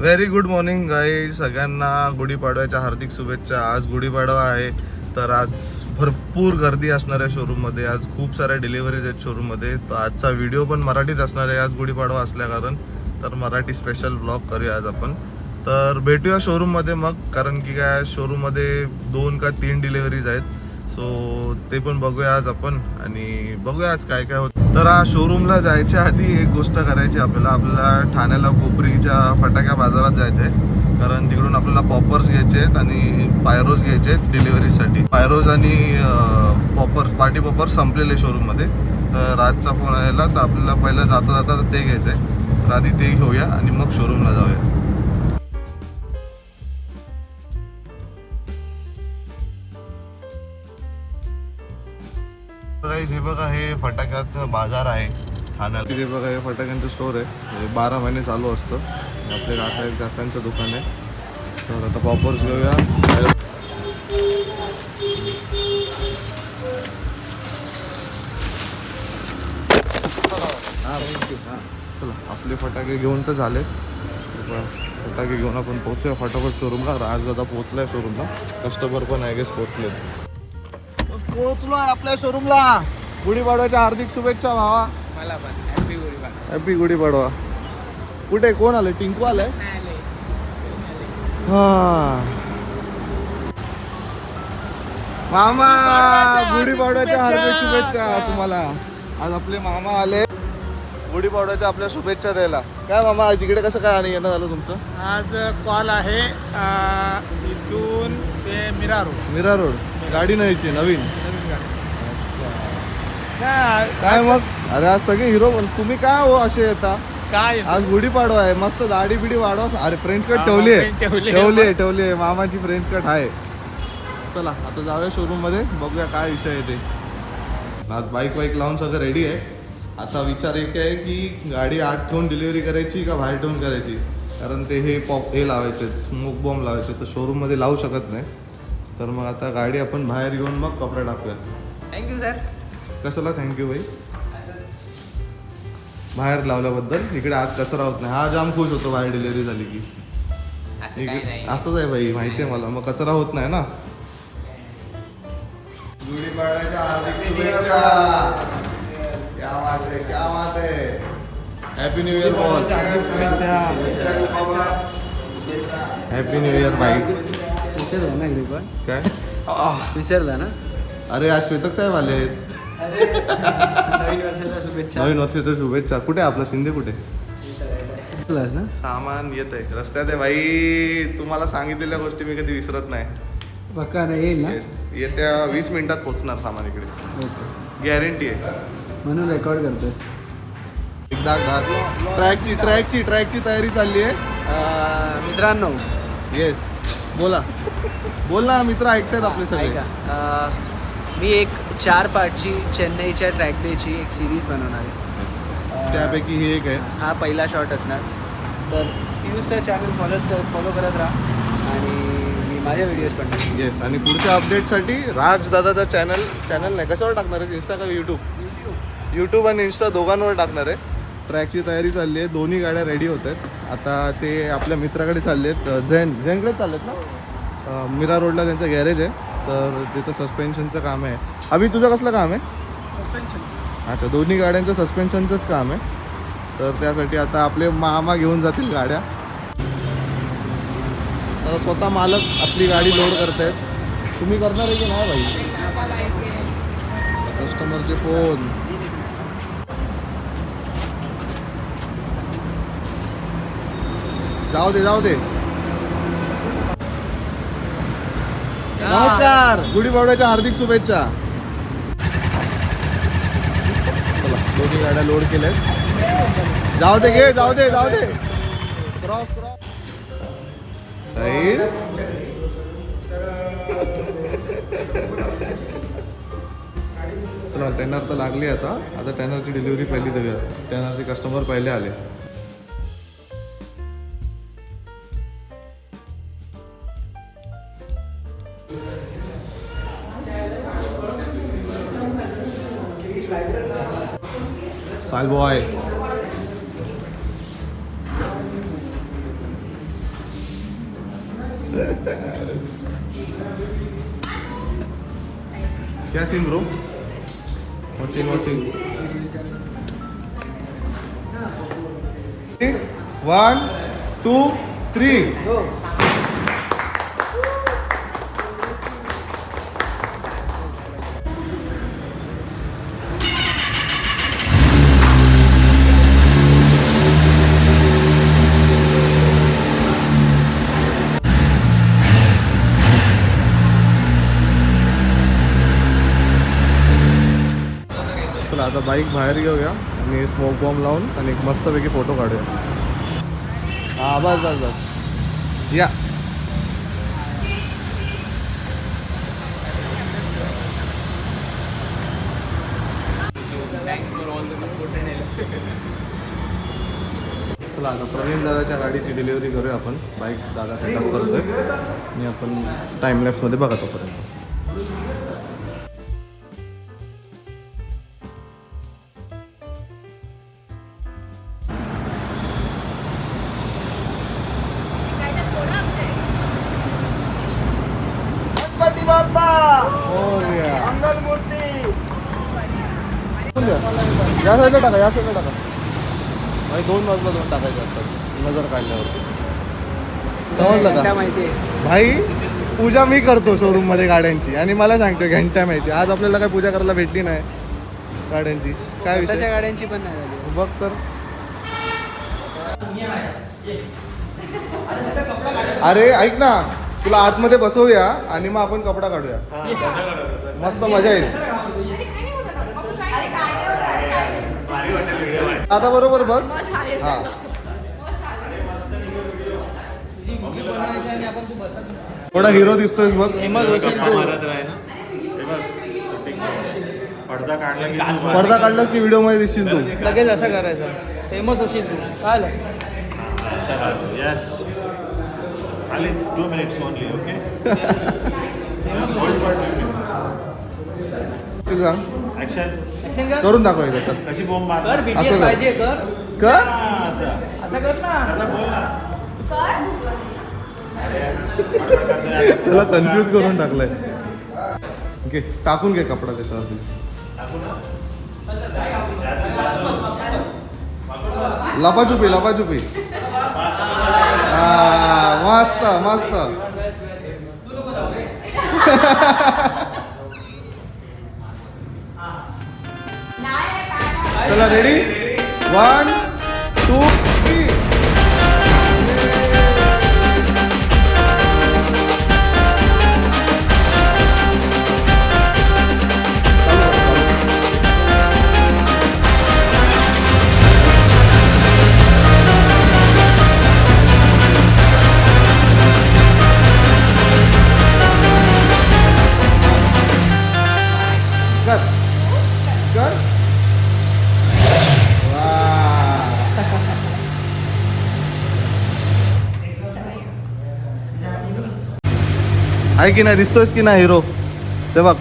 Very good morning guys. सगळ्यांना गुढीपाडव्याच्या हार्दिक शुभेच्छा. आज गुढीपाडवा आहे तर आज भरपूर गर्दी असणार आहे शोरूममध्ये. आज खूप साऱ्या डिलिव्हरीज आहेत शोरूममध्ये. तर आजचा व्हिडिओ पण मराठीत असणार आहे आज गुढीपाडवा असल्या कारण. तर मराठी स्पेशल ब्लॉग करूया आज आपण. तर भेटूया शोरूममध्ये मग, कारण की काय शोरूममध्ये 2 का 3 डिलिव्हरीज आहेत. सो ते पण बघूया आज आपण आणि बघूया आज काय काय होतं. तर हा शोरूमला जायच्या आधी एक गोष्ट करायची आपल्याला ठाण्याला कोपरीच्या फटाक्या बाजारात जायचं आहे. कारण तिकडून आपल्याला पॉपर्स घ्यायचे आहेत आणि पायरोज घ्यायचे आहेत डिलिव्हरीसाठी. पायरोज आणि पॉपर्स, पार्टी पॉपर्स संपलेले शोरूममध्ये. तर आजचा फोन आलेला तर आपल्याला पहिलं जाता जाता ते घ्यायचं आहे. तर आधी ते घेऊया आणि मग शोरूमला जाऊया. हे बघा हे फटाक्याचं बाजार आहे ठाण्याला. तिथे बघा हे फटाक्यांचं स्टोर आहे. 12 महिने चालू असतं. आपल्या काकांचं दुकान आहे. तर आता पॉपर्स घेऊया. चला आपले फटाके घेऊन तर झाले. फटाके घेऊन आपण पोहोचूया फटाफट शोरूमला. राजदादा पोहोचलाय शोरूमला. कस्टमर पण आय गेस पोहोचले. पोहोचलोय आपल्या शोरूमला. गुढीपाडव्याच्या हार्दिक शुभेच्छा भावा. मला पण हॅपी गुढीपाडवा. हॅपी गुढीपाडवा. कुठे कोण आले? टिंकू आलाय. हा मामा गुढीपाडव्याच्या हार्दिक शुभेच्छा तुम्हाला. आज आपले मामा आले गुढीपाडव्याच्या आपल्या शुभेच्छा द्यायला. काय मामा आज इकडे कसं काय आणि येणं झालं तुमचं? आज कॉल आहे इथून ते मीरा रोड. गाडी न्यायची नवीन. काय मग अरे आज सगळे हिरो. तुम्ही काय हो असे येता? काय आज गुढीपाडवा आहे. मस्त दाढी बिडी वाढवा. अरे फ्रेंच कट ठेवली. मामाची फ्रेंच कट आहे. चला आता जाऊया शोरूम मध्ये, बघूया काय विषय आहे ते. आज बाईक लावून सगळं रेडी आहे. आता विचार एक आहे की गाडी आत ठेवून डिलिव्हरी करायची का बाहेर ठेवून करायची. कारण ते हे लावायचे, स्मोक बॉम्ब लावायचे, तर शोरूम मध्ये लावू शकत नाही. तर मग आता गाडी आपण बाहेर घेऊन मग कपडे टाकूया. Thank you sir. कशाला थँक्यू भाई? बाहेर लावल्याबद्दल. इकडे आज कचरा होत नाही. हा जाम खुश होतो बाहेर डिलिव्हरी झाली की. असंच आहे भाई, माहिती आहे मला. मग कचरा होत नाही ना. गुढीपाडव्याच्या हार्दिक शुभेच्छा. क्या बात है. Happy new year boss. Happy new year भाई. काय विसरला ना? अरे आज श्वेतक साहेब आले. नवीन वर्षाच्या शुभेच्छा. कुठे आपला शिंदे कुठे? सामान येत आहे रस्त्यात आहे भाई. तुम्हाला सांगितलेल्या गोष्टी मी कधी विसरत नाही. पक्का नाही येईल ना? येत्या 20 मिनिटात पोहोचणार सामान इकडे, गॅरंटी आहे. म्हणून रेकॉर्ड करतोय. एकदा ट्रॅकची तयारी चालली आहे मित्रांनो. येस बोल ना मित्र, ऐकतायत आपले सगळे. मी एक 4 पार्टची चेन्नईच्या ट्रॅक डेची एक सिरीज बनवणार आहे. त्यापैकी ही एक आहे. हा पहिला शॉट असणार. तर पियुषचा चॅनल फॉलो करत राहा आणि मी माझे व्हिडिओज पण टाकतो. येस. आणि पुढच्या अपडेटसाठी राजदादाचा चॅनल नाही कशावर टाकणार आहे? इंस्टा का यूट्यूब आणि इंस्टा दोघांवर टाकणार आहे. ट्रॅकची तयारी चालली आहे. दोन्ही गाड्या रेडी होत आहेत. आता ते आपल्या मित्राकडे चालले आहेत. झेनकडे चालले आहेत ना. मीरा रोडला त्यांचं गॅरेज आहे. तर त्याचं सस्पेन्शनचं काम आहे. अभि तुझं कसलं काम आहे? सस्पेन्शन. अच्छा, दोन्ही गाड्यांचं सस्पेन्शनचंच काम आहे. तर त्यासाठी आता आपले मामा घेऊन जातील गाड्या. आता स्वतः मालक आपली गाडी लोड करतायत. तुम्ही करणार आहे की नाही भाई? कस्टमरचे फोन. जाऊ दे. नमस्कार. गुढीपाडव्याच्या हार्दिक शुभेच्छा. चला दोन्ही गाड्या लोड केल्यात. जाऊ दे. क्रॉस. चला टॅनर तर लागली. आता टॅनरची डिलिव्हरी पहिली देऊया. टॅनरचे कस्टमर पहिले आले. साल बॉय क्या सीन ब्रो? वॉचिंग 1 2 3 हो. चला आता बाईक बाहेर घेऊया आणि स्मोक बॉम्ब लावून आणि एक मस्तपैकी फोटो काढूया. हा बस बस बस या. चला आता प्रवीण दादाच्या गाडीची डिलिव्हरी करूया आपण. बाईक दादा सेटअप करतोय आणि आपण टाइम लॅप्समध्ये बघा तोपर्यंत. गणपती बाप्पा या मंगलमूर्ती. साईडला टाका, या साईडला टाका. भाई 2 बाजूला 2 टाकायचे असतात नजर काढल्यावरती. समजलं घंटा का माहिती आहे. भाई? पूजा मी करतो शोरूम मध्ये गाड्यांची आणि मला सांगतो घंटा माहिती. आज आपल्याला काय पूजा करायला भेटली नाही गाड्यांची. काय स्वतःच्या विषय गाड्यांची पण नाही झाली. बघ तर. अरे ऐक ना, तुला आतमध्ये बसवूया आणि मग आपण कपडा काढूया. मस्त मजा येईल. आता बरोबर बस. हा थोडा हिरो दिसतोयस बघ. पडदा काढलास की व्हिडिओ मध्ये दिसशील तू. लगेच असं करायचं. फेमस होशील तू. काय Yes. Only 2 minutes only, okay? सांग, Action. करून दाखवायचं सर. कशी बॉम्ब मार? कर. असं BTS कर. पाहिजे. कर. कर असं असं कर ना. असं बोल ना. तुला कन्फ्यूज करून टाकलंय. ओके टाकून घे कपडा त्याच्यावरती. लपाछुपी लपाछुपी. मस्त मस्त. चला रेडी 1 2 3. कर कर. आहे की नाही, दिसतोयस की नाही हिरो? ते बघ.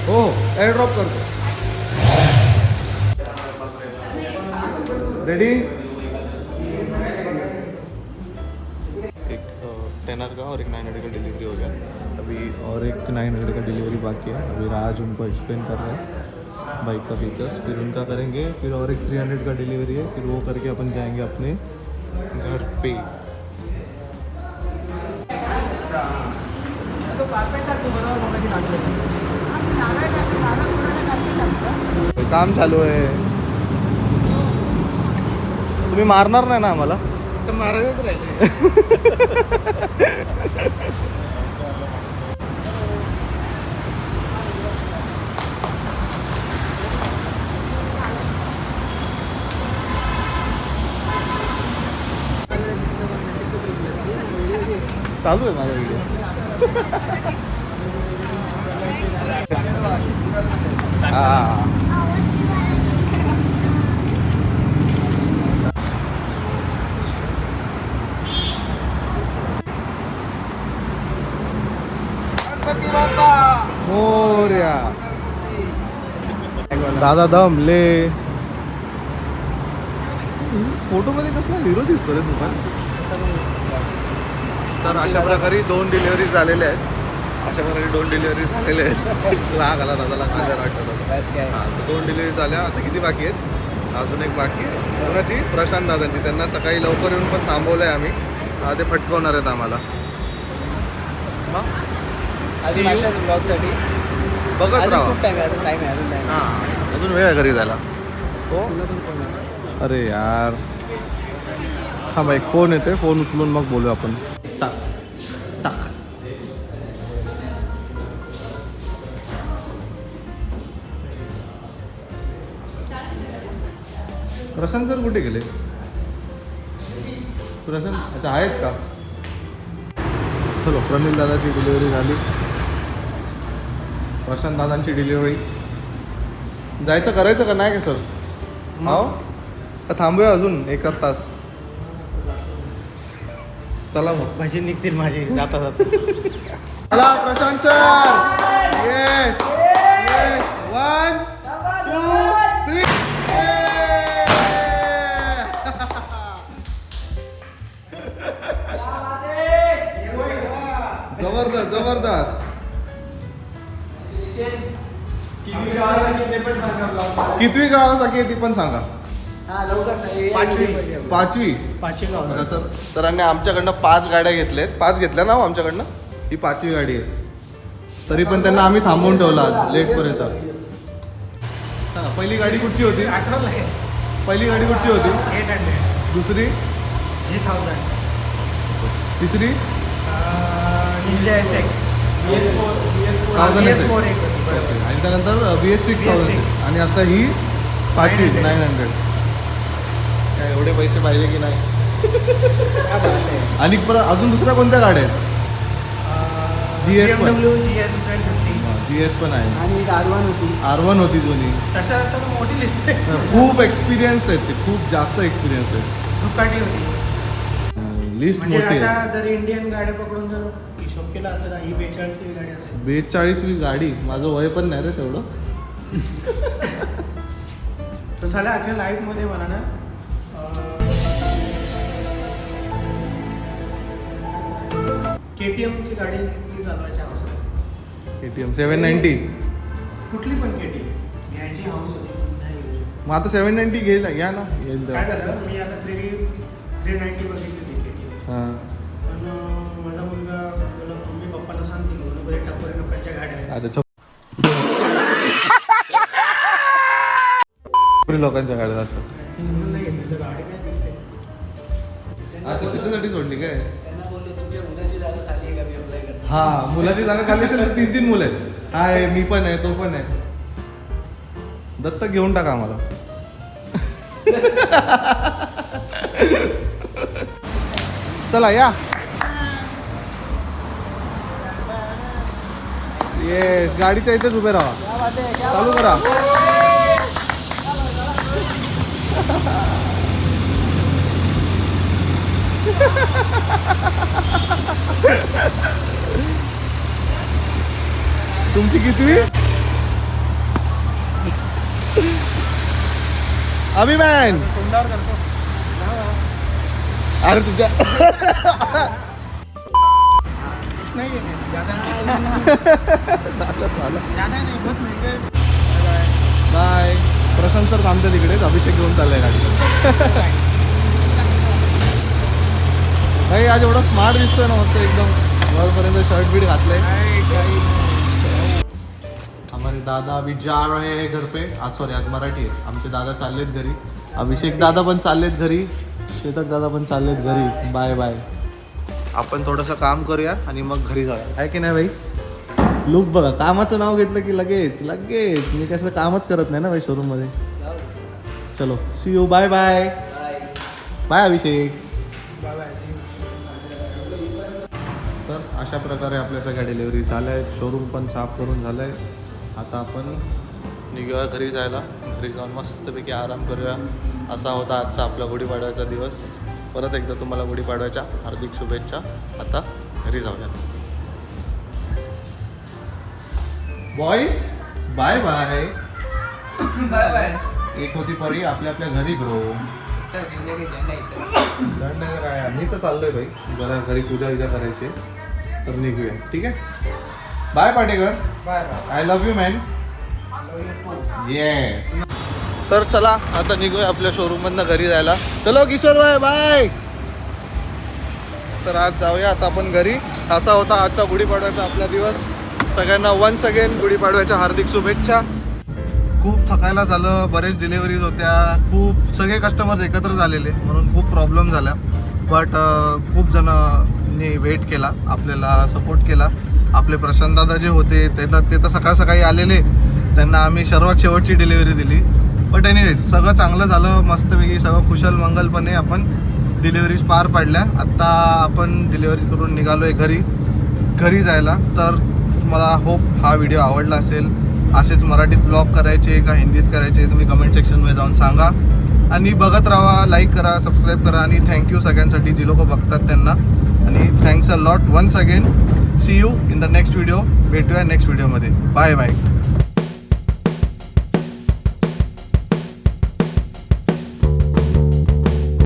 हो एअर ड्रॉप करतो. रेडी. एक 10 का और एक 900 का डिलीवरी हो गया. अभी और एक 900 का डिलीवरी बाकी है. अभी राज उनको एक्सप्लेन कर रहे हैं बाइक का फीचर्स, फिर उनका करेंगे, फिर और एक 300 का डिलीवरी है, फिर वो करके अपन जाएंगे अपने घर पे. काम चालू आहे. तुम्ही मारणार नाही ना आम्हाला? तर महाराजच राहिले. चालू आहे माझा व्हिडिओ. मोरया. दादा दमले. फोटो मध्ये कसला हिरो दिसतो रे तुझा? तर अशा प्रकारे 2 डिलिव्हरी झालेल्या आहेत. अशा प्रकारे 2 डिलिव्हरी झालेल्या आहेत. राग आला दादाला माझ्या आठवलं. बस काय हां, 2 डिलिव्हरी झाल्या. आता किती बाकी आहेत? अजून एक बाकी आहे. कोणाची? प्रशांत दादांची. त्यांना सकाळी लवकर येऊन पण थांबवलं आहे आम्ही. ते फटकवणार आहेत आम्हाला. मग अजून अशाच ब्लॉगसाठी बघत अजून राहा. खूप टाईम आहे, अजून टाईम आहे, अजून टाईम आहे. हां, अजून वेळ आहे घरी जायला. तो तुला पण फोन आहे. अरे यार, हा बाई फोन येते, फोन उचलून मग बोलू आपण. टाक टाक. प्रशांत सर कुठे गेले? प्रशांत अच्छा आहेत का? चलो, प्रनिल दादाची डिलिव्हरी झाली. प्रशांत दादांची डिलिव्हरी. जायचं करायचं का नाही का सर? हो का थांबूया अजून 1 तास? चला मग. भजी निघतील माझी जाता जाता. चला प्रशांत सर. Yes yes. 1 2 3. जबरदस्त जबरदस्त. कितवी गावासाठी ती पण सांगा. हा लवकर नाही. पाचवी. गाव सर सरांनी आमच्याकडनं 5 गाड्या घेतल्यात. 5 घेतल्या ना हो आमच्याकडनं. ही 5वी गाडी आहे. तरी पण त्यांना आम्ही थांबवून ठेवला आज लेटपर्यंत. हां, पहिली गाडी कुठची होती? पहिली गाडी कुठची होती? 800 दुसरी? G1000 तिसरी? Ninja SX BS4 एक होती बरोबर. आणि त्यानंतर BS6 आणि आता ही 5वी 900. काय एवढे पैसे पाहिजे की नाही? आणि परत अजून दुसऱ्या कोणत्या गाड्या आहेत? GS पण. BMW GS 1250 GS पण आहे. आणि एक R1 होती. R1 होती जुनी. तसं तर मोठी लिस्ट आहे. खूप एक्सपिरियन्स आहेत ते, खूप जास्त एक्सपिरियन्स आहेत. दुकाटी होती. लिस्ट म्हणजे मोठी अशा आहे. जर इंडियन गाड्या पकडून जर हिशोब केला तर ही 42वी गाडी असेल. 42वी गाडी. माझं वय पण नाही रे तेवढं. तर झालं अख्या लाईफमध्ये मला ना KTMची गाडी चालवायची हौस आहे. KTM 790. कुठली पण KTM घ्यायची हौस होती पण नाही घेऊ शकत. मग आता 790 घ्या ना. येईल काय तेव्हा. झालं मी आता 390 बघितली होती KTM. हां. पण माझा मुलगा मला मम्मी पप्पांना सांगतील म्हणून बरे टापोरे लोकांच्या गाड्या आहेत. आता लोकांच्या गाड्या असतात. म्हणून नाही घेतली तर गाडी काय दिसते. अच्छा, त्याच्यासाठी सोडली काय? त्यांना बोललो तुमच्या मुलाची जागा खाली आहे का मी अप्लाय करतो. हा, मुलाची जागा खाली असेल तर 3 मुलं आहेत. हाय, मी पण आहे, तो पण आहे. दत्तक घेऊन टाका आम्हाला. चला या. येस, गाडीच्या इथेच उभे राहा. चालू करा. तुमची कितवी? अभिमान. तोंडावर करतो. अरे तुझ्या नाही बाय. प्रशांत सर थांबते तिकडेच. अभिषेक घेऊन चाललाय गाडी. भाई आज एवढा स्मार्ट दिसतोय ना मस्त एकदम. वरपर्यंत शर्ट बीट घातलंय. हमारे दादा अभी जा रहे हैं घर पे. आज सॉरी, आज मराठी आहे. आमचे दादा चाललेत घरी. अभिषेक दादा पण चाललेत घरी. शेतक दादा पण चाललेत घरी. Bye bye. आपण थोडंसं काम करूया आणि मग घरी जाऊया. आहे की नाही भाई? लुक बघा, कामाचं नाव घेतलं की लगेच लगेच. मी कसं कामच करत नाही ना भाई शोरूममध्ये. चलो, see you. Bye bye. Bye Abhishek. तर अशा प्रकारे आपल्या सगळ्या डिलिव्हरी झाल्या आहेत. शोरूम पण साफ करून झालं आहे. आता आपण निघूया घरी जायला. घरी जाऊन मस्तपैकी आराम करूया. असा होता आजचा आपला गुढीपाडव्याचा दिवस. परत एकदा तुम्हाला गुढीपाडव्याच्या हार्दिक शुभेच्छा. आता घरी जाऊया. Boys bye bye. Bye bye. एक होती परी आपल्या आपल्या घरी ब्रो. इथं घेऊन की झेंडा इथं. दंड आहे काय मी तर चाललोय भाई जरा घरी पूजा विजा करायची तर निघूया ठीक आहे bye Patekar bye bye. I love you man yes तर चला आता निघूया आपल्या शोरूममधनं घरी जायला चलो किशोर बाय बाय तर आज जाऊया आता आपण घरी असा होता आजचा गुढीपाडव्याचा आपला दिवस सगळ्यांना वन्स अगेन गुढीपाडव्याच्या हार्दिक शुभेच्छा खूप थकायला झालं बरेच डिलिव्हरीज होत्या खूप सगळे कस्टमर्स एकत्र झालेले म्हणून खूप प्रॉब्लेम झाल्या बट खूप जणांनी वेट केला आपल्याला सपोर्ट केला आपले प्रशांत दादा जे होते त्यांना ते तर सकाळ सकाळी आलेले त्यांना आम्ही सर्वात शेवटची डिलिव्हरी दिली बट एनिवेज सगळं चांगलं झालं मस्तपैकी सगळं कुशल मंगलपणे आपण डिलिव्हरीज पार पाडल्या आत्ता आपण डिलिव्हरी करून निघालो आहे घरी जायला तर तुम्हाला होप हा व्हिडिओ आवडला असेल असेच मराठीत ब्लॉग करायचे का हिंदीत करायचे तुम्ही कमेंट सेक्शनमध्ये जाऊन सांगा आणि बघत राहा लाईक करा सबस्क्राईब करा आणि थँक्यू सगळ्यांसाठी जी लोक बघतात त्यांना आणि thanks a lot once again see you in the next video भेटूया नेक्स्ट व्हिडिओमध्ये बाय बाय